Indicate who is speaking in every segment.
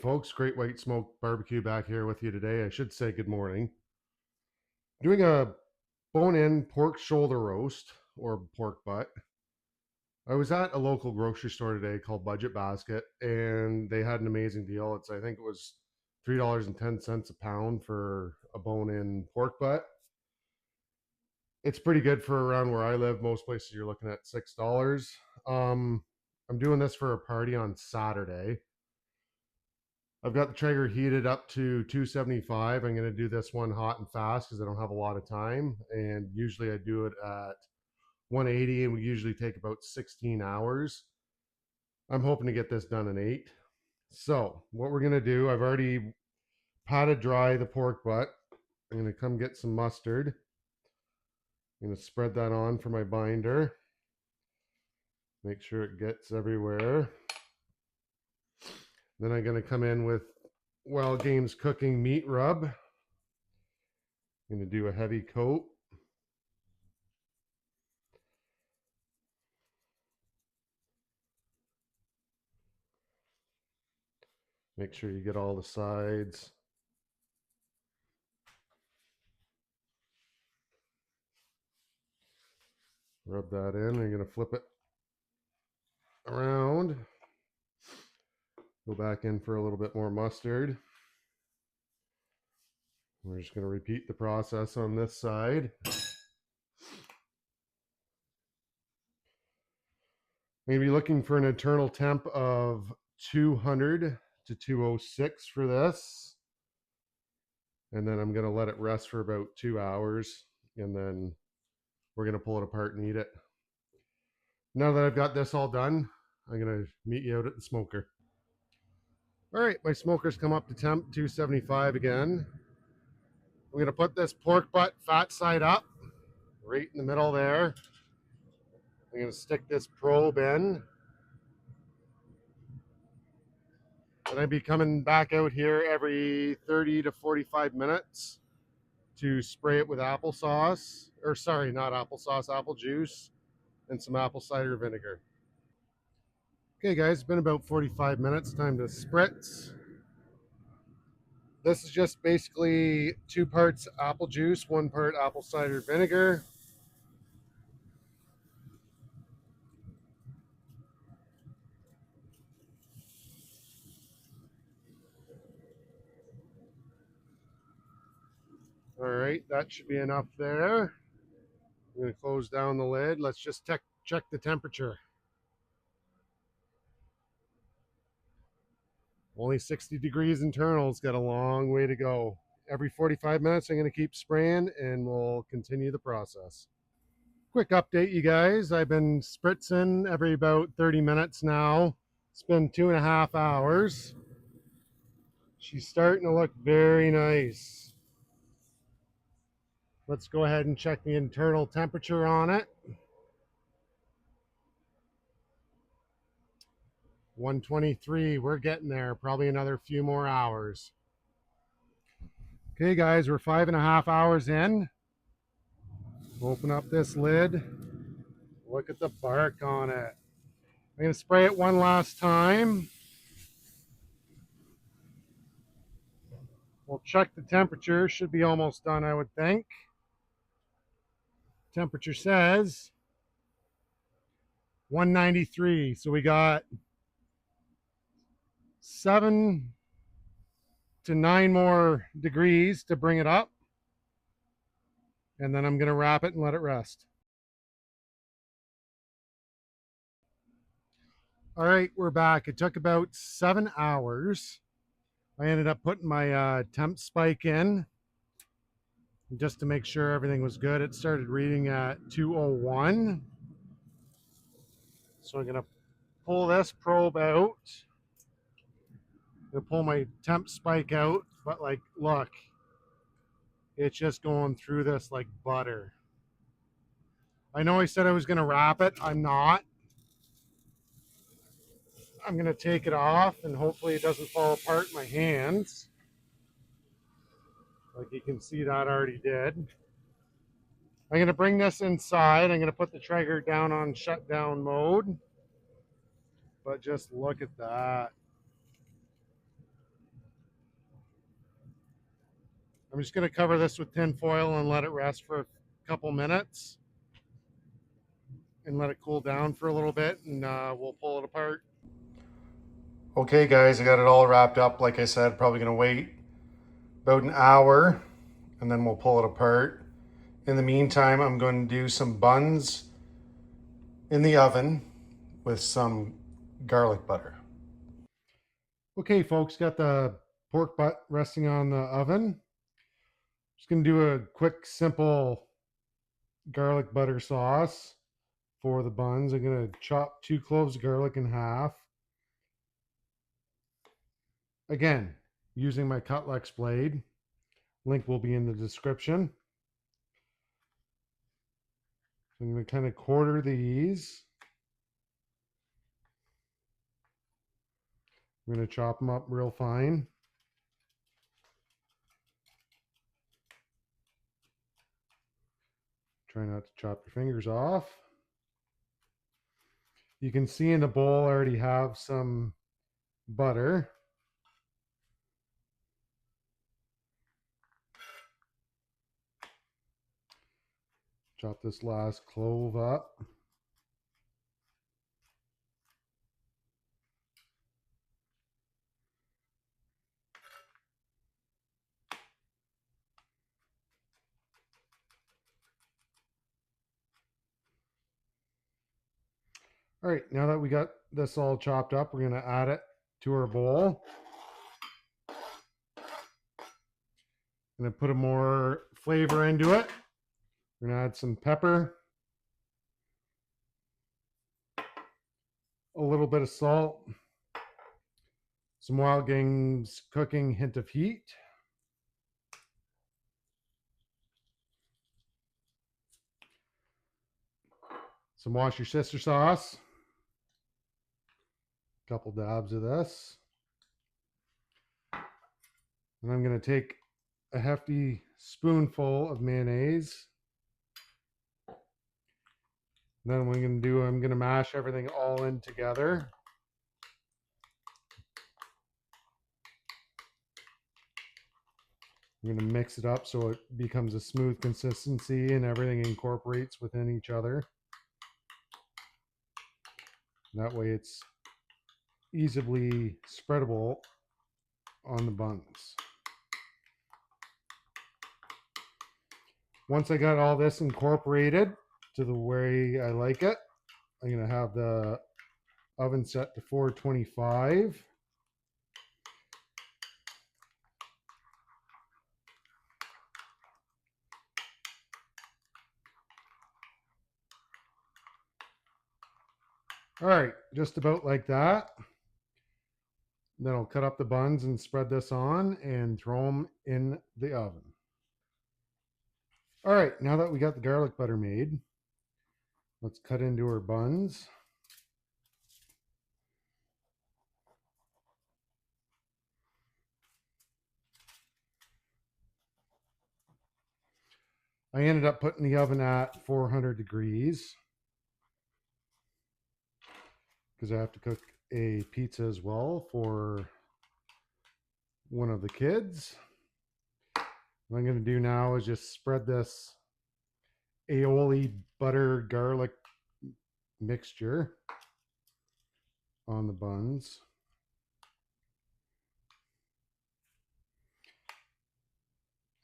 Speaker 1: folks, Great White Smoke Barbecue back here with you today. I should say good morning. Doing a bone-in pork shoulder roast or pork butt. I was at a local grocery store today called Budget Basket, and they had an amazing deal. I think it was $3.10 a pound for a bone-in pork butt. It's pretty good for around where I live. Most places you're looking at $6. I'm doing this for a party on Saturday. I've got the Traeger heated up to 275. I'm going to do this one hot and fast because I don't have a lot of time. And usually I do it at 180, and we usually take about 16 hours. I'm hoping to get this done in 8. So what we're going to do, I've already patted dry the pork butt. I'm going to come get some mustard. I'm going to spread that on for my binder. Make sure it gets everywhere. Then I'm going to come in with Wild Games Cooking Meat Rub. I'm going to do a heavy coat. Make sure you get all the sides. Rub that in. I'm going to flip it around. Go back in for a little bit more mustard. We're just going to repeat the process on this side. I'm going to be looking for an internal temp of 200 to 206 for this. And then I'm going to let it rest for about 2 hours. And then we're going to pull it apart and eat it. Now that I've got this all done, I'm going to meet you out at the smoker. All right, my smoker's come up to temp 275 again. I'm going to put this pork butt fat side up, right in the middle there. I'm going to stick this probe in. And I'd be coming back out here every 30 to 45 minutes to spray it with applesauce. Or sorry, not applesauce, apple juice and some apple cider vinegar. Okay guys, it's been about 45 minutes. Time to spritz. This is just basically 2 parts apple juice, 1 part apple cider vinegar. All right, that should be enough there. I'm going to close down the lid. Let's just check the temperature. Only 60 degrees internal. It's got a long way to go. Every 45 minutes, I'm going to keep spraying and we'll continue the process. Quick update, you guys. I've been spritzing every about 30 minutes now. It's been 2.5 hours. She's starting to look very nice. Let's go ahead and check the internal temperature on it. 123, we're getting there. Probably another few more hours. Okay guys, we're 5.5 hours in. Open up this lid. Look at the bark on it. I'm going to spray it one last time. We'll check the temperature. Should be almost done, I would think. Temperature says 193. So we got 7 to 9 more degrees to bring it up. And then I'm going to wrap it and let it rest. All right, we're back. It took about 7 hours. I ended up putting my temp spike in just to make sure everything was good. It started reading at 201. So I'm going to pull this probe out. I'm going to pull my temp spike out, but like, look, it's just going through this like butter. I know I said I was going to wrap it. I'm not. I'm going to take it off and hopefully it doesn't fall apart in my hands. Like you can see that already did. I'm going to bring this inside. I'm going to put the Traeger down on shutdown mode. But just look at that. I'm just going to cover this with tin foil and let it rest for a couple minutes and let it cool down for a little bit, and we'll pull it apart. Okay guys, I got it all wrapped up. Like I said, probably going to wait about an hour and then we'll pull it apart. In the meantime, I'm going to do some buns in the oven with some garlic butter. Okay folks, got the pork butt resting on the oven. Just going to do a quick, simple garlic butter sauce for the buns. I'm going to chop 2 cloves of garlic in half. Again, using my Cutlex blade. Link will be in the description. So I'm going to kind of quarter these. I'm going to chop them up real fine. Try not to chop your fingers off. You can see in the bowl I already have some butter. Chop this last clove up. All right, now that we got this all chopped up, we're going to add it to our bowl. I'm going to put more flavor into it. We're going to add some pepper, a little bit of salt, some Wild Games cooking hint of heat, some Wash Your Sister sauce, a couple dabs of this. And I'm going to take a hefty spoonful of mayonnaise. Then what I'm going to do, I'm going to mash everything all in together. I'm going to mix it up so it becomes a smooth consistency and everything incorporates within each other. That way it's easily spreadable on the buns. Once I got all this incorporated to the way I like it, I'm going to have the oven set to 425. All right, just about like that. Then I'll cut up the buns and spread this on and throw them in the oven. All right, now that we got the garlic butter made, let's cut into our buns. I ended up putting the oven at 400 degrees because I have to cook a pizza as well for one of the kids. What I'm going to do now is just spread this aioli butter garlic mixture on the buns.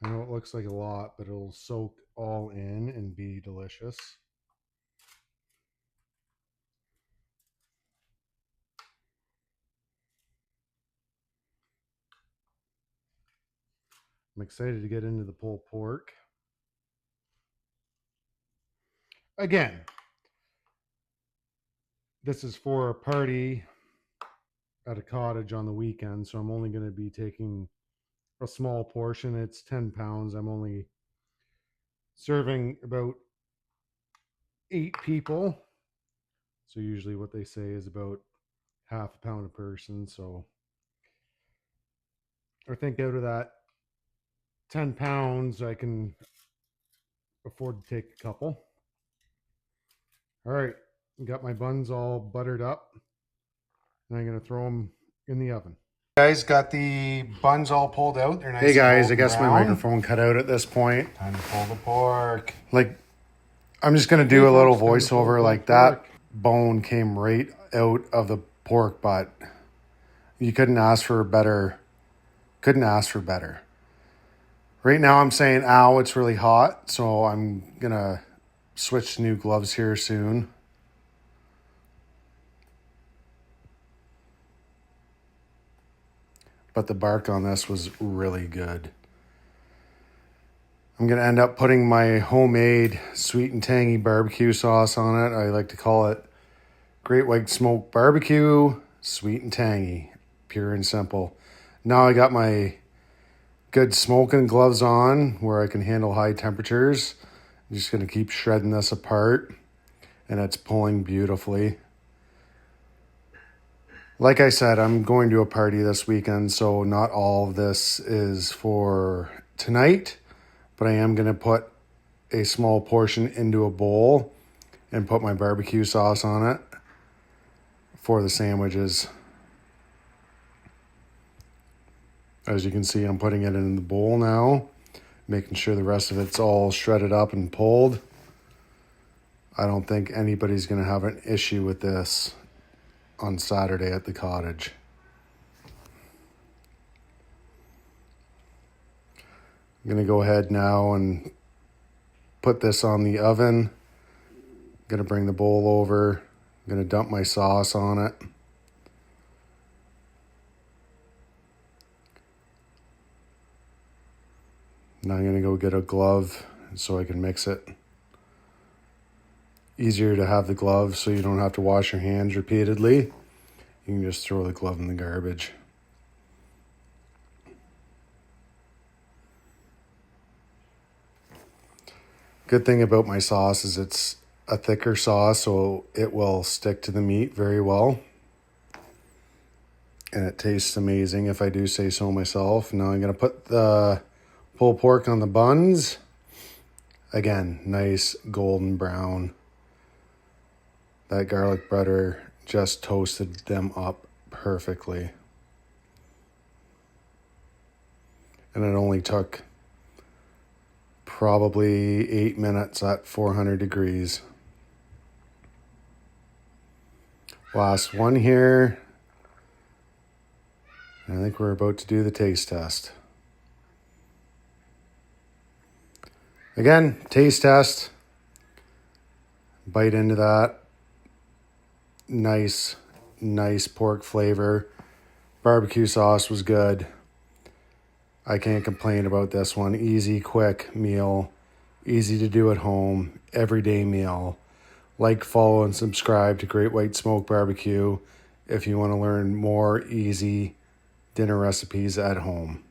Speaker 1: I know it looks like a lot, but it'll soak all in and be delicious. I'm excited to get into the pulled pork. Again, this is for a party at a cottage on the weekend, so I'm only going to be taking a small portion. It's 10 pounds. I'm only serving about 8 people. So usually what they say is about half a pound a person. So I think out of that 10 pounds, I can afford to take a couple. All right, got my buns all buttered up, and I'm going to throw them in the oven.
Speaker 2: Guys, got the buns all pulled out. They're nice.
Speaker 1: Hey guys, I
Speaker 2: and
Speaker 1: guess
Speaker 2: brown.
Speaker 1: my microphone cut out at this point.
Speaker 2: Time to pull the pork.
Speaker 1: Like, I'm just going to do a little voiceover. Like, that bone came right out of the pork butt. You couldn't ask for better. Couldn't ask for better. Right now I'm saying, ow, it's really hot. So I'm going to switch to new gloves here soon. But the bark on this was really good. I'm going to end up putting my homemade sweet and tangy barbecue sauce on it. I like to call it Great White Smoke Barbecue, sweet and tangy, pure and simple. Now I got my good smoking gloves on where I can handle high temperatures. I'm just going to keep shredding this apart, and it's pulling beautifully. Like I said, I'm going to a party this weekend, so not all of this is for tonight, but I am going to put a small portion into a bowl and put my barbecue sauce on it for the sandwiches. As you can see, I'm putting it in the bowl now, making sure the rest of it's all shredded up and pulled. I don't think anybody's going to have an issue with this on Saturday at the cottage. I'm going to go ahead now and put this on the oven. I'm going to bring the bowl over. I'm going to dump my sauce on it. Now I'm going to go get a glove so I can mix it. Easier to have the glove so you don't have to wash your hands repeatedly. You can just throw the glove in the garbage. Good thing about my sauce is it's a thicker sauce, so it will stick to the meat very well. And it tastes amazing, if I do say so myself. Now I'm going to put the pulled pork on the buns. Again, nice golden brown. That garlic butter just toasted them up perfectly. And it only took probably 8 minutes at 400 degrees. Last one here. I think we're about to do the taste test. Again, taste test. Bite into that. Nice pork flavor. Barbecue sauce was good. I can't complain about this one. Easy, quick meal. Easy to do at home. Everyday meal. Like, follow, and subscribe to Great White Smoke Barbecue if you want to learn more easy dinner recipes at home.